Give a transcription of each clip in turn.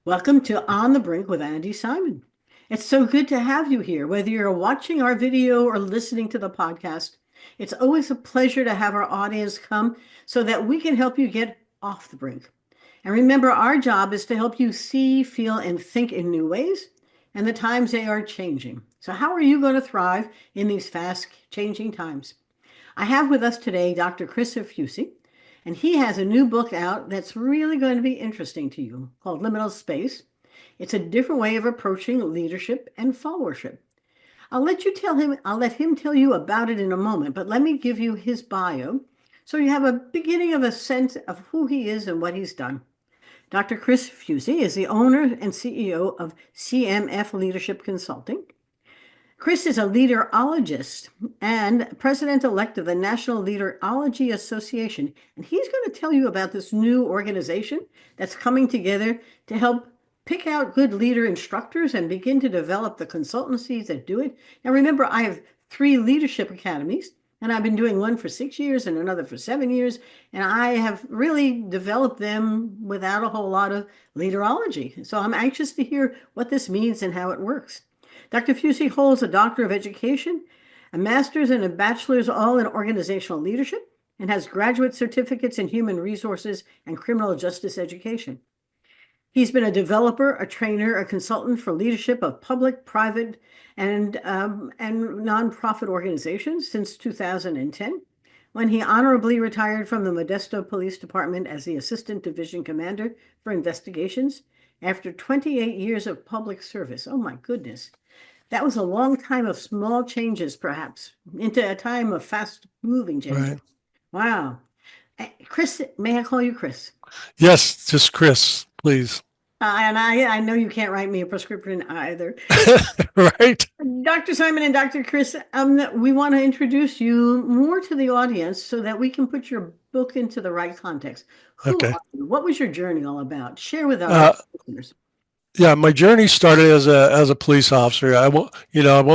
Welcome to On the Brink with Andi Simon. It's so good to have you here, whether you're watching our video or listening to the podcast. It's always a pleasure to have our audience come so that we can help you get off the brink. And remember, our job is to help you see, feel, and think in new ways, and the times they are changing. So, how are you going to thrive in these fast changing times? I have with us today Dr. Chris Fuzie, and he has a new book out that's really going to be interesting to you called Liminal Space. It's a different way of approaching leadership and followership. I'll let him tell you about it in a moment, but let me give you his bio so you have a beginning of a sense of who he is and what he's done. Dr. Chris Fuzie is the owner and CEO of CMF Leadership Consulting. Chris is a leaderologist and president-elect of the National Leaderology Association, and he's going to tell you about this new organization that's coming together to help pick out good leader instructors and begin to develop the consultancies that do it. Now, remember, I have 3 leadership academies, and I've been doing one for 6 years and another for 7 years, and I have really developed them without a whole lot of leaderology. So I'm anxious to hear what this means and how it works. Dr. Fuzie holds a Doctor of Education, a Master's and a Bachelor's all in Organizational Leadership, and has graduate certificates in Human Resources and Criminal Justice Education. He's been a developer, a trainer, a consultant for leadership of public, private, and nonprofit organizations since 2010, when he honorably retired from the Modesto Police Department as the Assistant Division Commander for Investigations after 28 years of public service. Oh my goodness. That was a long time of small changes, perhaps, into a time of fast moving changes. Right. Wow. Chris, may I call you Chris? Yes, just Chris, please. And I know you can't write me a prescription either. Right? Dr. Simon and Dr. Chris, we want to introduce you more to the audience so that we can put your book into the right context. Who Okay. are you? What was your journey all about? Share with our Uh, listeners. yeah, my journey started as a police officer. I won't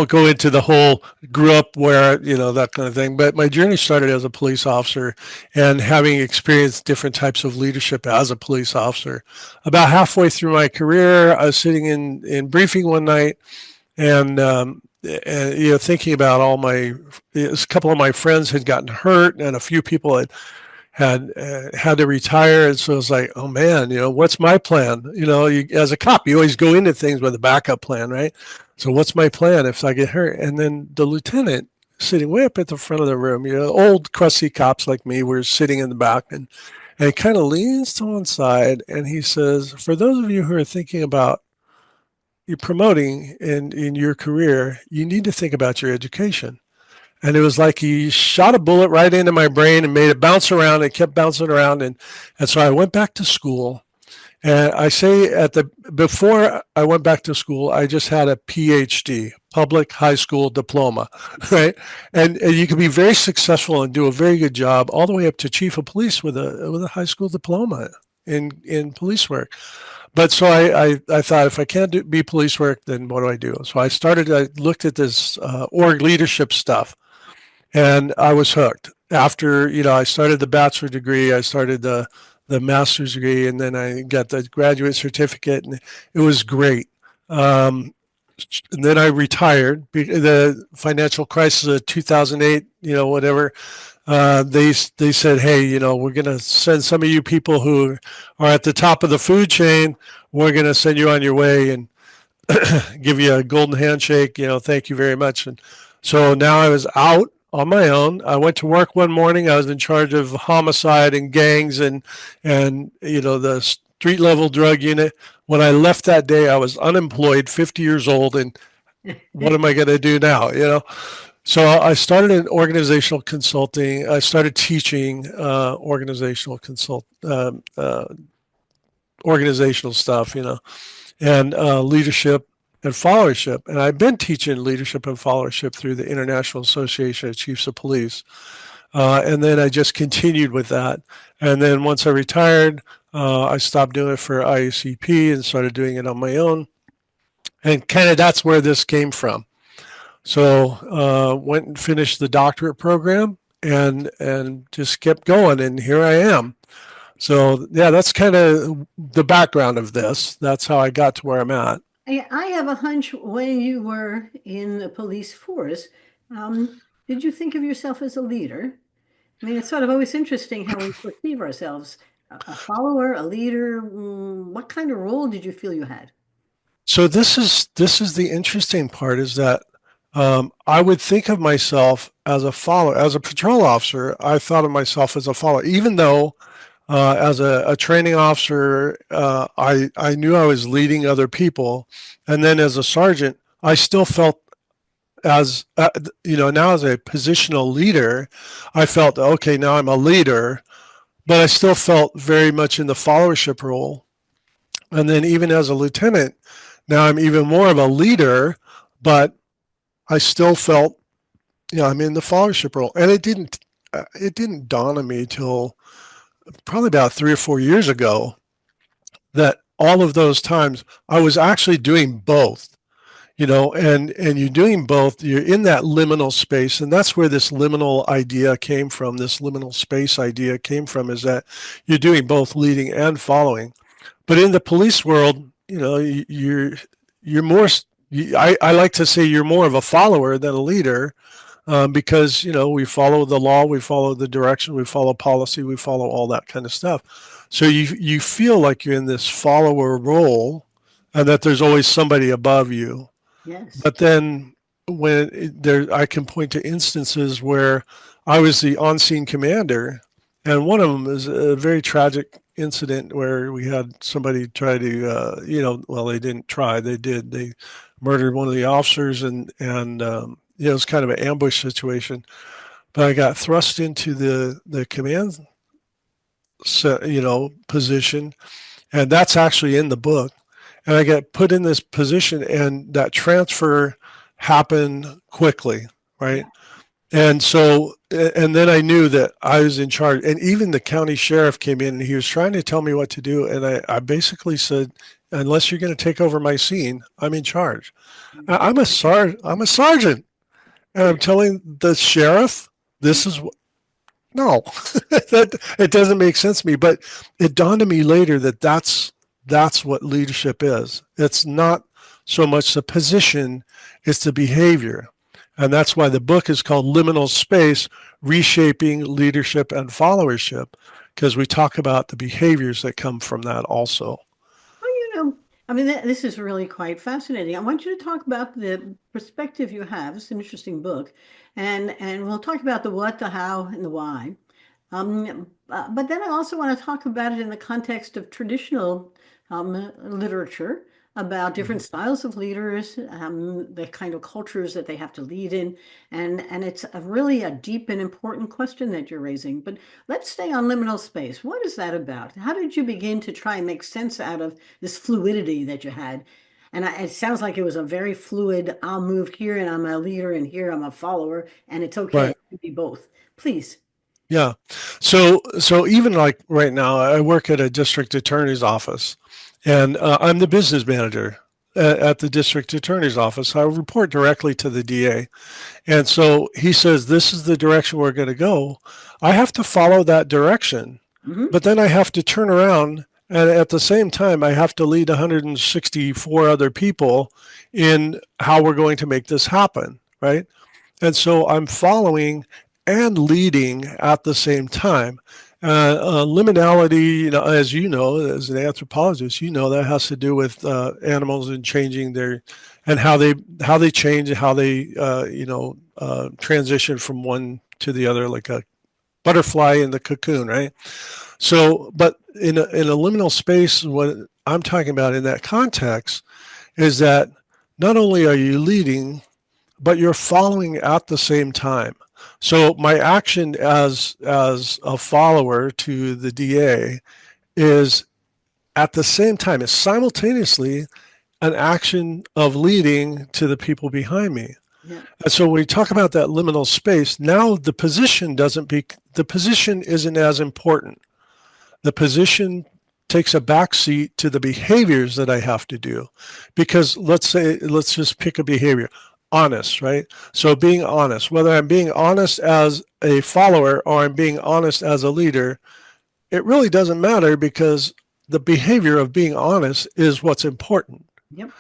go into the whole grew up where, that kind of thing, but my journey started as a police officer and having experienced different types of leadership as a police officer. About halfway through my career, I was sitting in briefing one night and thinking about a couple of my friends had gotten hurt and a few people had to retire, and so it's like, oh man, what's my plan? As a cop, you always go into things with a backup plan, right? So what's my plan if I get hurt? And then the lieutenant sitting way up at the front of the room, old crusty cops like me were sitting in the back, and he kind of leans to one side and he says, for those of you who are thinking about you promoting in your career, you need to think about your education. And it was like he shot a bullet right into my brain and made it bounce around. It kept bouncing around, and so I went back to school. And I say before I went back to school, I just had a PhD, public high school diploma, right? And you can be very successful and do a very good job all the way up to chief of police with a high school diploma in police work. But so I thought, if I can't be police work, then what do I do? So I looked at this org leadership stuff, and I was hooked. After I started the bachelor degree, I started the master's degree, and then I got the graduate certificate, and it was great. Um, and then I retired. The financial crisis of 2008, whatever. They said, hey, we're going to send some of you people who are at the top of the food chain. We're going to send you on your way and give you a golden handshake. Thank you very much. And so now I was out on my own. I went to work one morning. I was in charge of homicide and gangs and the street level drug unit. When I left that day, I was unemployed, 50 years old, and what am I going to do now? So I started in organizational consulting. I started teaching organizational stuff, and leadership and followership. And I've been teaching leadership and followership through the International Association of Chiefs of Police. And then I just continued with that. And then once I retired, I stopped doing it for IACP and started doing it on my own. And kind of that's where this came from. So went and finished the doctorate program and just kept going. And here I am. So yeah, that's kind of the background of this. That's how I got to where I'm at. I have a hunch when you were in the police force, did you think of yourself as a leader? I mean, it's sort of always interesting how we perceive ourselves. A follower, a leader, what kind of role did you feel you had? So this is the interesting part is that I would think of myself as a follower, as a patrol officer. I thought of myself as a follower, even though as a training officer, I knew I was leading other people, and then as a sergeant, I still felt as now as a positional leader, I felt okay. Now I'm a leader, but I still felt very much in the followership role. And then even as a lieutenant, now I'm even more of a leader, but I still felt I'm in the followership role, and it didn't dawn on me till probably about 3 or 4 years ago that all of those times I was actually doing both, and you're doing both. You're in that liminal space, and that's where this liminal idea came from. This liminal space idea came from is that you're doing both leading and following. But in the police world, you're more. I like to say you're more of a follower than a leader, because we follow the law, we follow the direction, we follow policy, we follow all that kind of stuff. So you feel like you're in this follower role, and that there's always somebody above you. Yes. But then I can point to instances where I was the on-scene commander, and one of them is a very tragic incident where we had somebody try to, well, they didn't try, they did, they murdered one of the officers, and it was kind of an ambush situation. But I got thrust into the command, position, and that's actually in the book. And I got put in this position, and that transfer happened quickly, right? Yeah. And so, and then I knew that I was in charge. And even the county sheriff came in and he was trying to tell me what to do. And I basically said, unless you're going to take over my scene, I'm in charge. I'm a sergeant. And I'm telling the sheriff, this is what, no, that it doesn't make sense to me. But it dawned on me later that that's what leadership is. It's not so much the position, it's the behavior. And that's why the book is called Liminal Space, Reshaping Leadership and Followership, because we talk about the behaviors that come from that also. Well, I mean, this is really quite fascinating. I want you to talk about the perspective you have. It's an interesting book, and we'll talk about the what, the how, and the why. But then I also want to talk about it in the context of traditional literature about different Mhm. styles of leaders, the kind of cultures that they have to lead in, and it's really a deep and important question that you're raising. But let's stay on liminal space. What is that about? How did you begin to try and make sense out of this fluidity that you had? And it sounds like it was a very fluid, I'll move here and I'm a leader and here I'm a follower, and it's okay Right. to be both. Please. Yeah. So even like right now, I work at a district attorney's office, and I'm the business manager at the district attorney's office. I report directly to the DA. And so he says, this is the direction we're going to go. I have to follow that direction, Hmm. but then I have to turn around. And at the same time, I have to lead 164 other people in how we're going to make this happen, right? And so I'm following and leading at the same time. Liminality, as you know, as an anthropologist, that has to do with animals and changing their, and how they change and how they transition from one to the other, like a butterfly in the cocoon, right? So, but in a liminal space, what I'm talking about in that context is that not only are you leading, but you're following at the same time. So my action as a follower to the DA is at the same time, it's simultaneously an action of leading to the people behind me. Yeah. And so when we talk about that liminal space, now the position isn't as important. The position takes a backseat to the behaviors that I have to do. Because let's just pick a behavior. Honest, right? So being honest, whether I'm being honest as a follower or I'm being honest as a leader, it really doesn't matter because the behavior of being honest is what's important. Yep.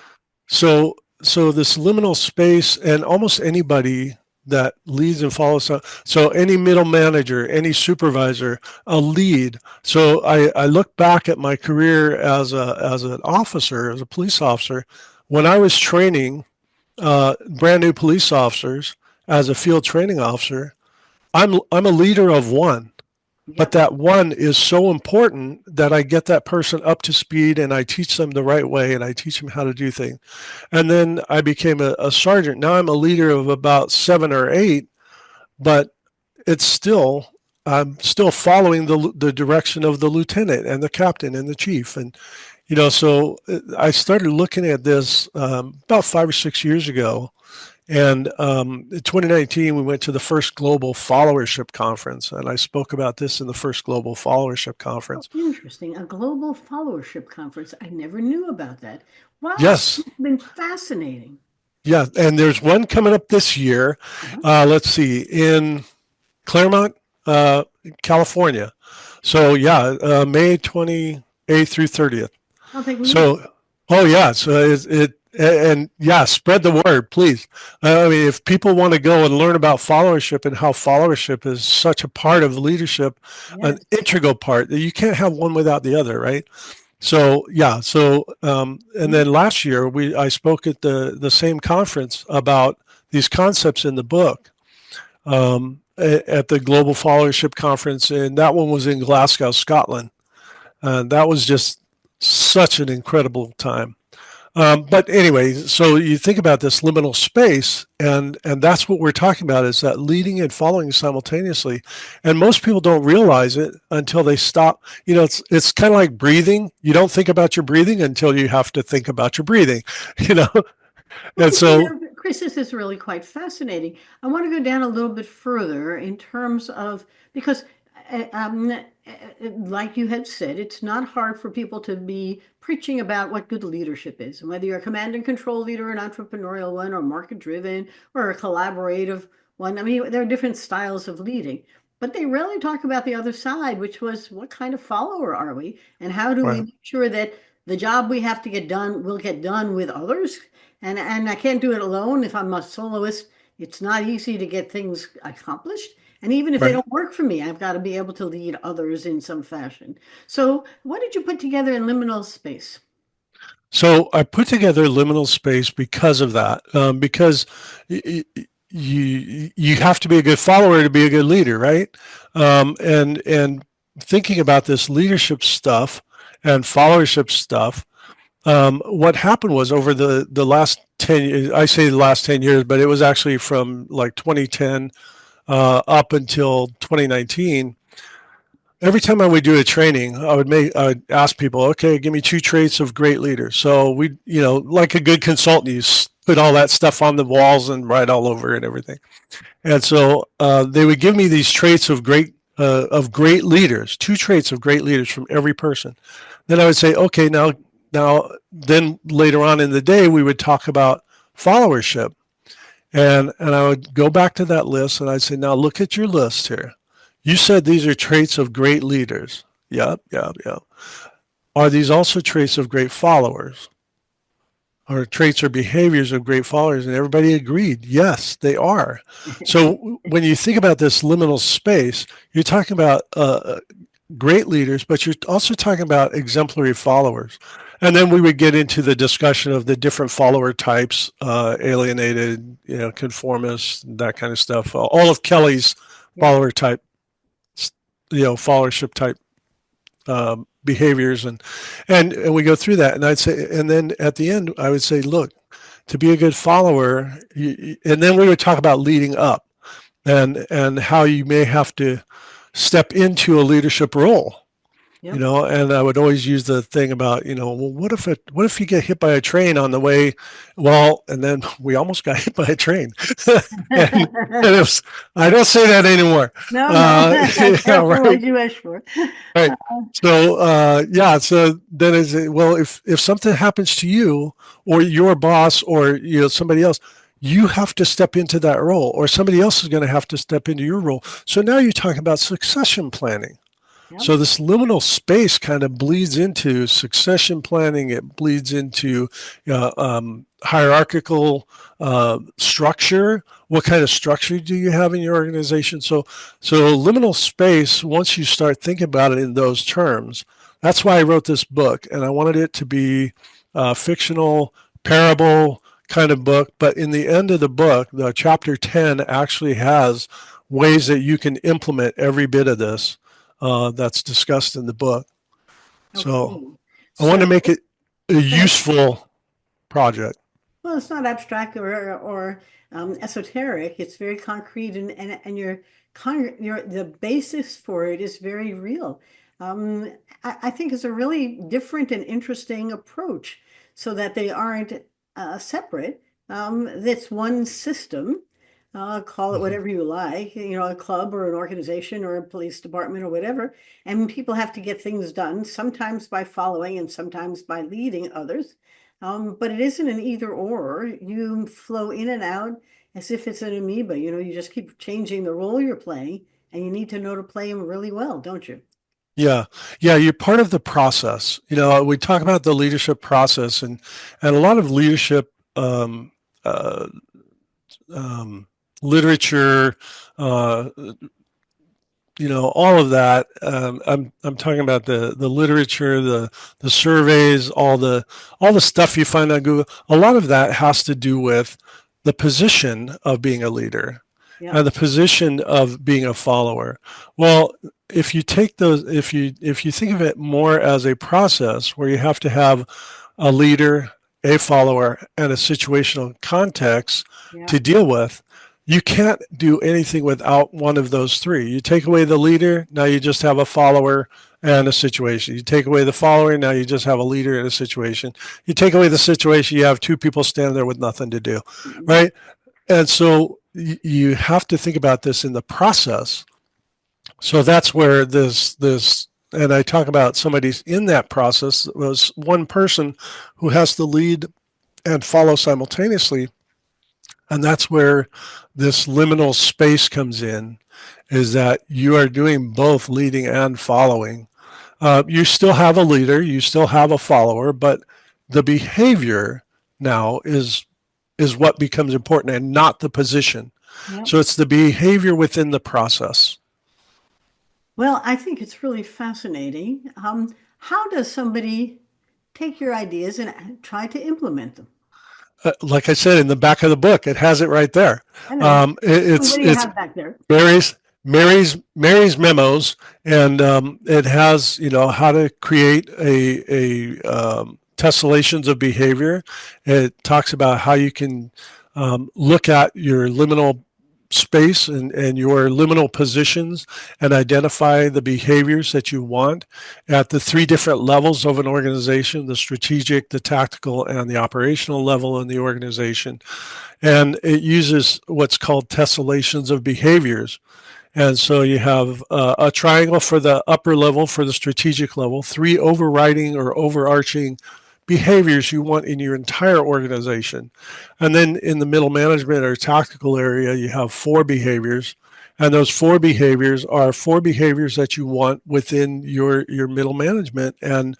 So this liminal space, and almost anybody that leads and follows, so any middle manager, any supervisor, a lead. So I look back at my career as an officer, as a police officer, when I was training brand new police officers as a field training officer. I'm a leader of one. But Yep. that one is so important that I get that person up to speed and I teach them the right way and I teach them how to do things. And then I became a sergeant. Now I'm a leader of about 7 or 8, but it's still, I'm still following the direction of the lieutenant and the captain and the chief. And, so I started looking at this about 5 or 6 years ago. And in 2019, we went to the first global followership conference, and I spoke about this in the first global followership Oh, conference. interesting. A global followership conference. I never knew about that. Wow. Yes, It's been fascinating. yeah, and there's one coming up this year. Uh-huh. Let's see, in Claremont, California. So yeah, May 28th through 30th. I'll take me. So, oh yeah, so and yeah, spread the word, please. I mean, if people want to go and learn about followership and how followership is such a part of leadership, an Yes. integral part that you can't have one without the other, right? So yeah, and then last year I spoke at the same conference about these concepts in the book at the Global Followership Conference, and that one was in Glasgow, Scotland. That was just such an incredible time. But anyway, so you think about this liminal space, and that's what we're talking about, is that leading and following simultaneously. And most people don't realize it until they stop. It's kind of like breathing. You don't think about your breathing until you have to think about your breathing. You know, Well, and so Chris, this is really quite fascinating. I want to go down a little bit further in terms of, because like you had said, it's not hard for people to be preaching about what good leadership is, and whether you're a command and control leader, an entrepreneurial one, or market driven, or a collaborative one. I mean, there are different styles of leading, but they rarely talk about the other side, which was what kind of follower are we, and how do we right, make sure that the job we have to get done will get done with others. And I can't do it alone. If I'm a soloist, it's not easy to get things accomplished. And even if they right. don't work for me, I've got to be able to lead others in some fashion. So, what did you put together in liminal space? So I put together liminal space because of that, because you have to be a good follower to be a good leader, right? And thinking about this leadership stuff and followership stuff, what happened was over the last 10 years, I say the last 10 years, but it was actually from like 2010 up until 2019. Every time I would do a training, I would ask people, okay, give me 2 traits of great leaders. So we, like a good consultant, you put all that stuff on the walls and write all over and everything. And so they would give me these traits of great leaders, 2 traits of great leaders from every person. Then I would say, okay, then later on in the day, we would talk about followership. And I would go back to that list and I'd say, now look at your list here. You said these are traits of great leaders. Yep, yep, yep. Are these also traits of great followers? Or traits or behaviors of great followers? And everybody agreed, yes, they are. So when you think about this liminal space, you're talking about great leaders, but you're also talking about exemplary followers. And then we would get into the discussion of the different follower types, alienated, conformists, that kind of stuff. All of Kelly's Yeah. follower type, followership type behaviors, and we go through that. And I'd say, and then at the end, I would say, look, to be a good follower, and then we would talk about leading up, and how you may have to step into a leadership role. Yep. And I would always use the thing about, well, what if you get hit by a train on the way? Well, and then we almost got hit by a train. and I don't say that anymore. No, Yeah, careful right. what you wish for. Right. So, yeah. So then is it, well, if something happens to you or your boss or, somebody else, you have to step into that role, or somebody else is going to have to step into your role. So now you're talking about succession planning. Yep. So this liminal space kind of bleeds into succession planning. It bleeds into hierarchical structure. What kind of structure do you have in your organization? So liminal space, once you start thinking about it in those terms, that's why I wrote this book. And I wanted it to be fictional, parable kind of book. But in the end of the book, the chapter 10 actually has ways that you can implement every bit of this that's discussed in the book. So Okay. I want to So, make it a go ahead. useful project. Well, it's not abstract or esoteric. It's very concrete, and your the basis for it is very real. I think it's a really different and interesting approach, so that they aren't separate. That's one system. Call it Mhm. whatever you like, a club or an organization or a police department or whatever. And people have to get things done, sometimes by following and sometimes by leading others. But it isn't an either or. You flow in and out as if it's an amoeba. You just keep changing the role you're playing, and you need to know to play them really well, don't you? Yeah, yeah, you're part of the process. We talk about the leadership process, and a lot of leadership uh, um, literature, uh, all of that. I'm talking about the literature, the surveys, all the stuff you find on Google. A lot of that has to do with the position of being a leader Yeah. and the position of being a follower. Well, if you take those, if you think of it more as a process where you have to have a leader, a follower, and a situational context Yeah. to deal with, you can't do anything without one of those three. You take away the leader, now you just have a follower and a situation. You take away the follower, now you just have a leader and a situation. You take away the situation, you have two people standing there with nothing to do, Mhm. right? And so you have to think about this in the process. So that's where this and I talk about somebody's in that process. It was one person who has to lead and follow simultaneously, and that's where this liminal space comes in, is that you are doing both leading and following. You still have a leader, you still have a follower, but the behavior now is what becomes important and not the position. Yeah. So it's the behavior within the process. Well, I think it's really fascinating. How does somebody take your ideas and try to implement them? Like I said in the back of the book, it has it right there. I know. It's What do you it's have back there? Mary's memos, and it has how to create a tessellations of behavior. It talks about how you can look at your liminal space and your liminal positions and identify the behaviors that you want at the three different levels of an organization: the strategic, the tactical, and the operational level in the organization. And it uses what's called tessellations of behaviors. And so you have a triangle for the upper level, for the strategic level, three overriding or overarching behaviors you want in your entire organization. And then in the middle management or tactical area, you have four behaviors. And those four behaviors are four behaviors that you want within your middle management and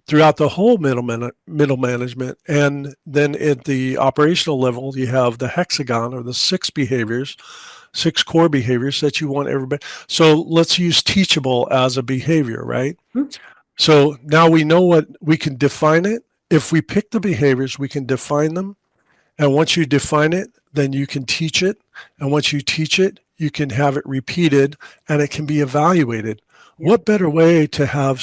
throughout the whole middle management. And then at the operational level, you have the hexagon or the six behaviors, six core behaviors that you want everybody. So let's use teachable as a behavior, right? Hmm? So now we know what we can define it. If we pick the behaviors, we can define them. And once you define it, then you can teach it. And once you teach it, you can have it repeated and it can be evaluated. Yeah. What better way to have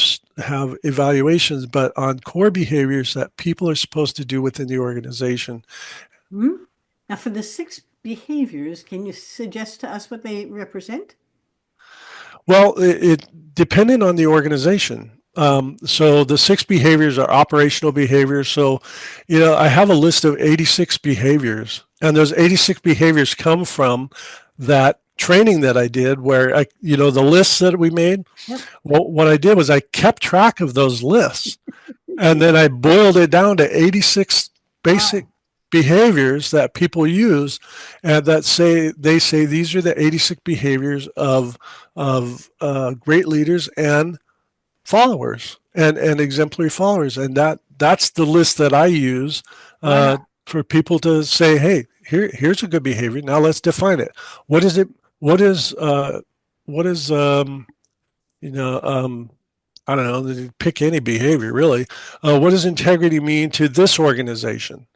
evaluations but on core behaviors that people are supposed to do within the organization? Hmm? Now, for the six behaviors, can you suggest to us what they represent? Well, it depending on the organization. So the six behaviors are operational behaviors. So, I have a list of 86 behaviors, and those 86 behaviors come from that training that I did, where the lists that we made. Yep. Well, what I did was I kept track of those lists, and then I boiled it down to 86 basic Wow. behaviors that people use, and that say these are the 86 behaviors of great leaders and followers and exemplary followers, and that's the list that I use Right on. for people to say, hey, here's a good behavior. Now let's define it. What is it? What is what is you know I don't know. Pick any behavior really. What does integrity mean to this organization?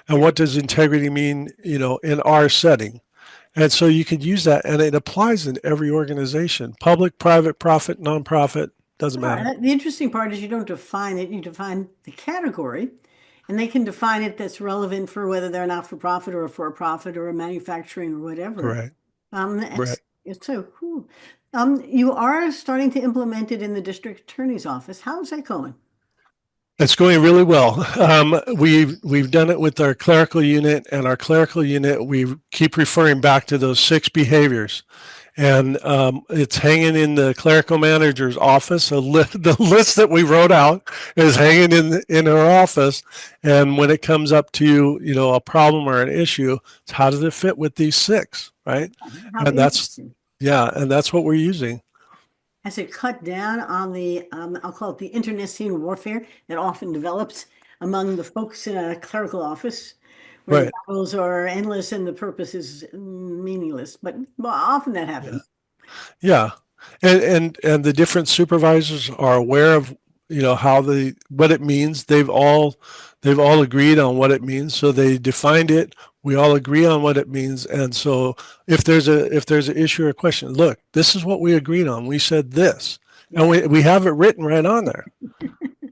And Yeah. what does integrity mean, in our setting? And so you could use that, and it applies in every organization: public, private, profit, nonprofit, doesn't Well, matter. the interesting part is you don't define it, you define the category, and they can define it that's relevant for whether they're not for profit or for profit or a manufacturing or whatever. Correct. It's Right. it's so cool. You are starting to implement it in the district attorney's office. How's that going? It's going really well. We've done it with our clerical unit, and our clerical unit we keep referring back to those 6 behaviors, and it's hanging in the clerical manager's office. The list that we wrote out is hanging in her office, and when it comes up to a problem or an issue, it's how does it fit with these 6, right? How And that's interesting. yeah, and that's what we're using. Has it cut down on the, I'll call it the internecine warfare that often develops among the folks in a clerical office, where the Right. battles are endless and the purpose is meaningless? But well, often that Yeah. happens. Yeah, and the different supervisors are aware of how what it means. They've all agreed on what it means, so they defined it. We all agree on what it means, and so if there's an issue or a question, look, this is what we agreed on. We said this, and Yeah. we have it written right on there.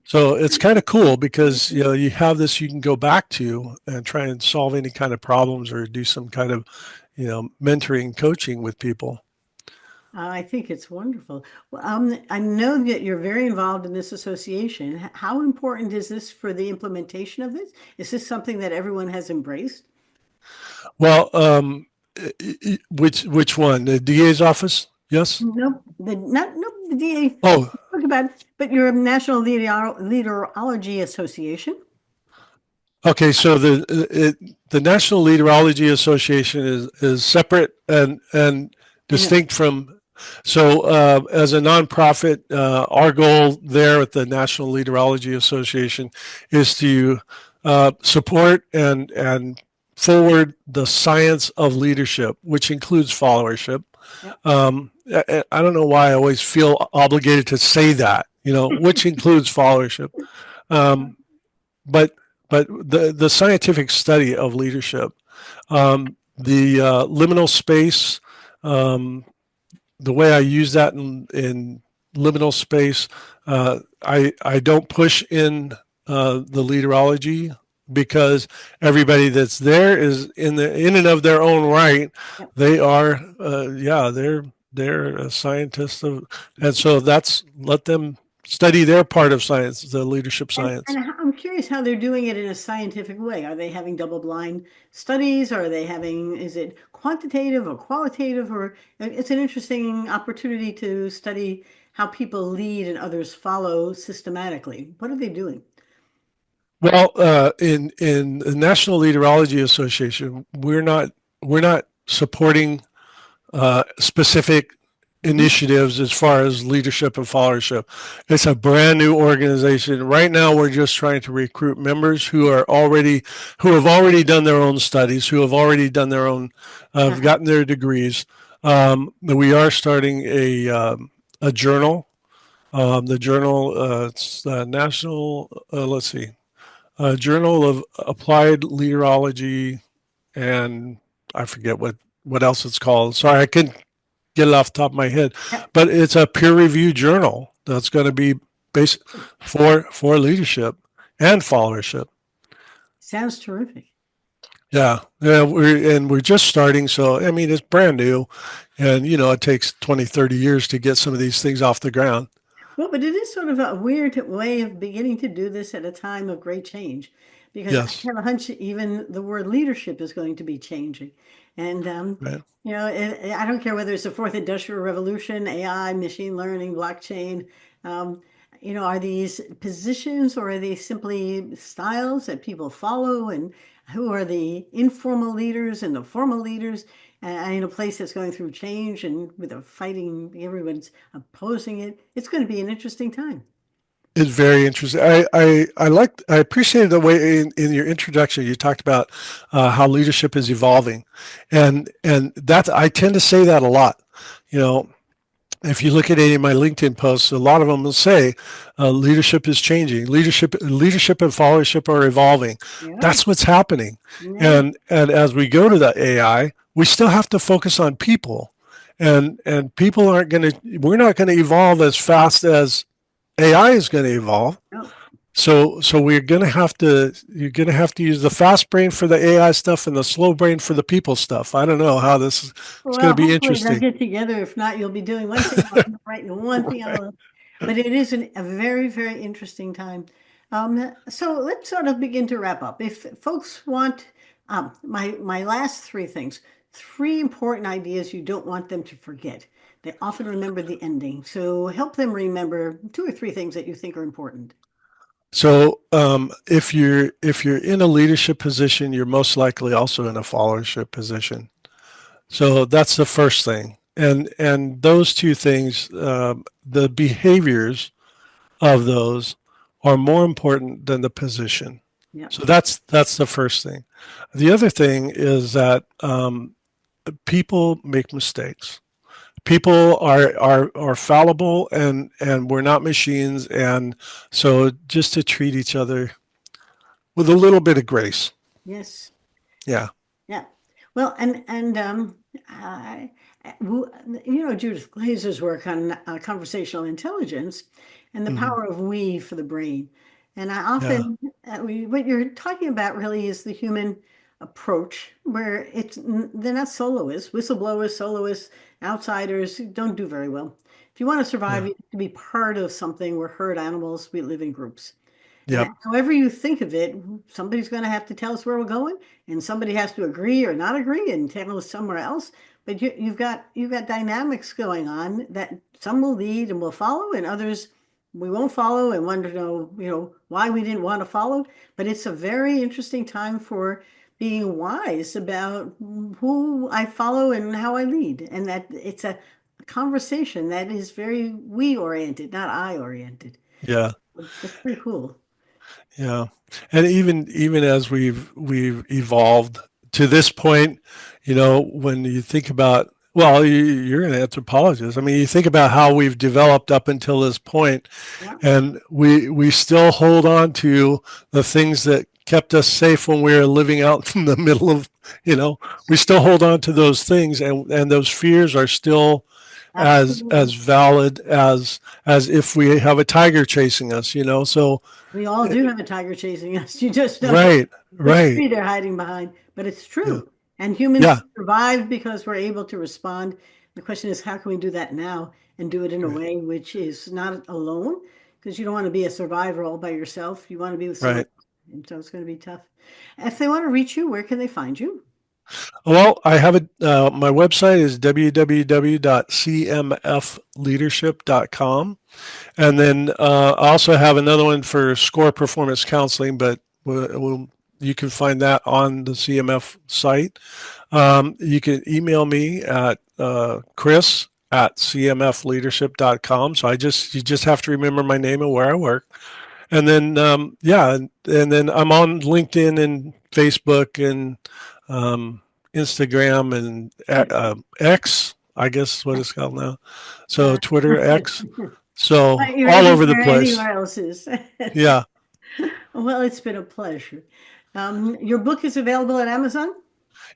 So it's kind of cool because you have this you can go back to and try and solve any kind of problems or do some kind of mentoring coaching with people. I think it's wonderful. Well, I know that you're very involved in this association. How important is this for the implementation of this? Is this something that everyone has embraced? Well, which one? The DA's office? Yes. Nope, nope, the DA Oh, talk about it, but you're a National Leaderology Association. okay. So the National Leaderology Association is separate and I know. distinct from. So as a nonprofit, our goal there at the National Leaderology Association is to support and forward the science of leadership, which includes followership. Yep. I don't know why I always feel obligated to say that, which includes followership. Um, but the scientific study of leadership, the liminal space, um, the way I use that in liminal space, I don't push in the leaderology because everybody that's there is in and of their own right. Yep. They are yeah, they're a scientist of, and so that's let them study their part of science, the leadership science. I'm curious how they're doing it in a scientific way. Are they having double blind studies? Are they having, is it quantitative or qualitative? Or it's an interesting opportunity to study how people lead and others follow systematically. What are they doing? Well, in the National Leaderology Association, we're not supporting specific Hmm. initiatives as far as leadership and followership. It's a brand new organization. Right now, we're just trying to recruit members who have already done their own studies, who have already done their own, have Uh-huh. gotten their degrees. We are starting a journal. The journal, it's National. Let's see, Journal of Applied Leaderology, and I forget what else it's called. Sorry, I couldn't get it off the top of my head, Yep. but it's a peer-reviewed journal that's going to be based for leadership and followership. Sounds terrific. Yeah, yeah, we're just starting, so I mean it's brand new, and it takes 20, 30 years to get some of these things off the ground. Well, but it is sort of a weird way of beginning to do this at a time of great change, because I Yes, have a hunch even the word leadership is going to be changing. And, right. I don't care whether it's the fourth industrial revolution, AI, machine learning, blockchain. Um, are these positions or are they simply styles that people follow? And who are the informal leaders and the formal leaders in a place that's going through change and with a fighting, everyone's opposing it. It's going to be an interesting time. It's very interesting. I appreciated the way in your introduction you talked about how leadership is evolving, and that's I tend to say that a lot. You know, if you look at any of my LinkedIn posts, a lot of them will say leadership is changing. Leadership and followership are evolving. Yeah, That's what's happening. yeah. And as we go to the AI, we still have to focus on people. And people aren't going to. We're not going to evolve as fast as AI is going to evolve. Oh, So we're going to have to. You're going to have to use the fast brain for the AI stuff and the slow brain for the people stuff. I don't know how this is. It's going well, to be hopefully they'll interesting. get together. If not, you'll be doing one thing, I'll be writing one thing. But it is a very, very interesting time. So let's sort of begin to wrap up. If folks want my last three things, three important ideas you don't want them to forget. They often remember the ending. So help them remember two or three things that you think are important. So if you're in a leadership position, you're most likely also in a followership position. So that's the first thing, and those two things, the behaviors of those are more important than the position. Yeah. So that's the first thing. The other thing is that people make mistakes. People are fallible, and we're not machines, and so just to treat each other with a little bit of grace. Yes. Yeah. Yeah. Well, I, Judith Glaser's work on conversational intelligence and the Hmm. power of we for the brain. And I Yeah. often, what you're talking about really is the human approach where they're not soloists, whistleblowers, soloists, outsiders who don't do very well. If you want to survive, Yeah. you have to be part of something. We're herd animals. We live in groups. And Yep. however you think of it, somebody's going to have to tell us where we're going, and somebody has to agree or not agree and tell us somewhere else. But you've got dynamics going on that some will lead and will follow, and others we won't follow and wonder why we didn't want to follow. But it's a very interesting time for being wise about who I follow and how I lead, and that it's a conversation that is very we oriented, not I oriented. Yeah. That's pretty cool. Yeah. And even as we've evolved to this point, when you think about, well, you're an anthropologist. I mean, you think about how we've developed up until this point, Yeah. and we still hold on to the things that kept us safe when we were living out in the middle of, we still hold on to those things, and those fears are still as Absolutely. valid as if we have a tiger chasing us. So We all do have a tiger chasing us. You just don't know right, which right. tree they're hiding behind, but it's Yeah, true. And humans yeah, survive because we're able to respond. The question is, how can we do that now and do it in a right, way which is not alone? Because you don't want to be a survivor all by yourself. You want to be with someone right. else. And so it's going to be tough. If they want to reach you, where can they find you? Well, I have it. My website is www.cmfleadership.com. And then I also have another one for score performance counseling, but you can find that on the CMF site. You can email me at Chris at cmfleadership.com. So you just have to remember my name and where I work. And then, yeah, and then I'm on LinkedIn and Facebook and um, Instagram and Good. X, I guess is what it's called now. So Uh, Twitter, X. So you're all over the place. anywhere else is. Yeah. Well, it's been a pleasure. Your book is available at Amazon?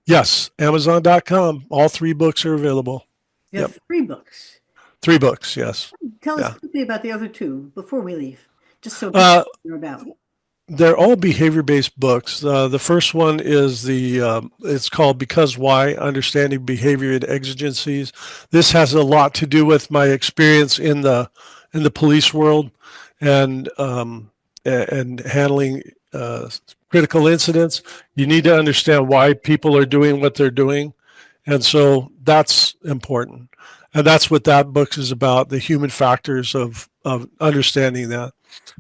Yes. Amazon.com. All three books are available. You Yep. have three books. Three books. Yes. Tell us Yeah. quickly about the other two before we leave, just so people Uh, know about. they're all behavior-based books. The first one is it's called Because Why: Understanding Behavior and Exigencies. This has a lot to do with my experience in the police world and and handling critical incidents. You need to understand why people are doing what they're doing, and so that's important. And that's what that book is about, the human factors of understanding that.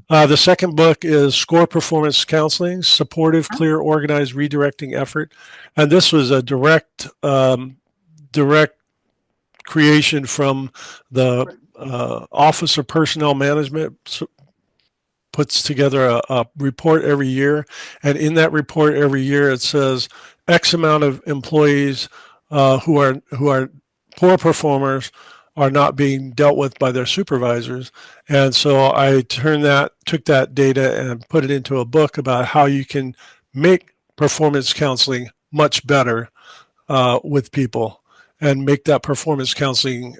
The second book is Score Performance Counseling, Supportive, Clear, Organized, Redirecting Effort. And this was a direct creation from the Office of Personnel Management. Puts together a report every year, and in that report every year it says X amount of employees who are poor performers are not being dealt with by their supervisors. And so I took that data and put it into a book about how you can make performance counseling much better with people and make that performance counseling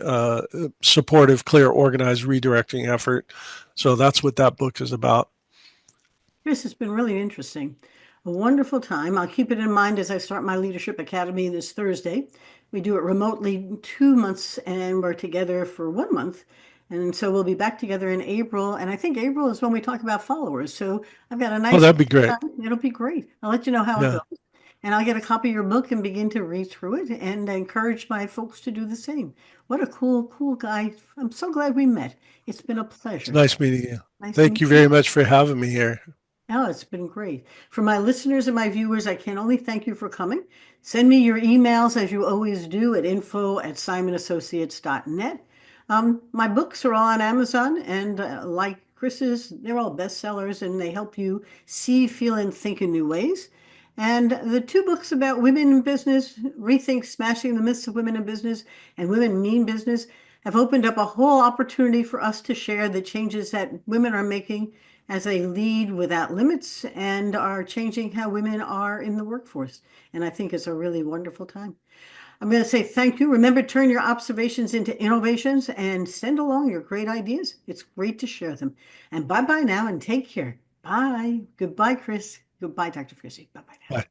supportive, clear, organized, redirecting effort. So that's what that book is about. Chris, it's been really interesting. A wonderful time. I'll keep it in mind as I start my Leadership Academy this Thursday. We do it remotely 2 months, and we're together for 1 month. And so we'll be back together in April. And I think April is when we talk about followers. So I've got a Oh, nice, that'd be great. it'll be great. I'll let you know how it Yeah, goes. And I'll get a copy of your book and begin to read through it and encourage my folks to do the same. What a cool guy. I'm so glad we met. It's been a it's pleasure. nice meeting you. Nice to Thank meet you you. very much for having me here. Oh, it's been great. For my listeners and my viewers, I can only thank you for coming. Send me your emails as you always do at info@simonassociates.net. My books are all on Amazon, and like Chris's, they're all bestsellers and they help you see, feel, and think in new ways. And the two books about women in business, Rethink Smashing the Myths of Women in Business and Women Mean Business, have opened up a whole opportunity for us to share the changes that women are making as they lead without limits and are changing how women are in the workforce. And I think it's a really wonderful time. I'm going to say thank you. Remember, turn your observations into innovations and send along your great ideas. It's great to share them. And bye bye now and take care. Bye. Goodbye, Chris. Goodbye, Dr. Frizzy. Bye bye now. Bye.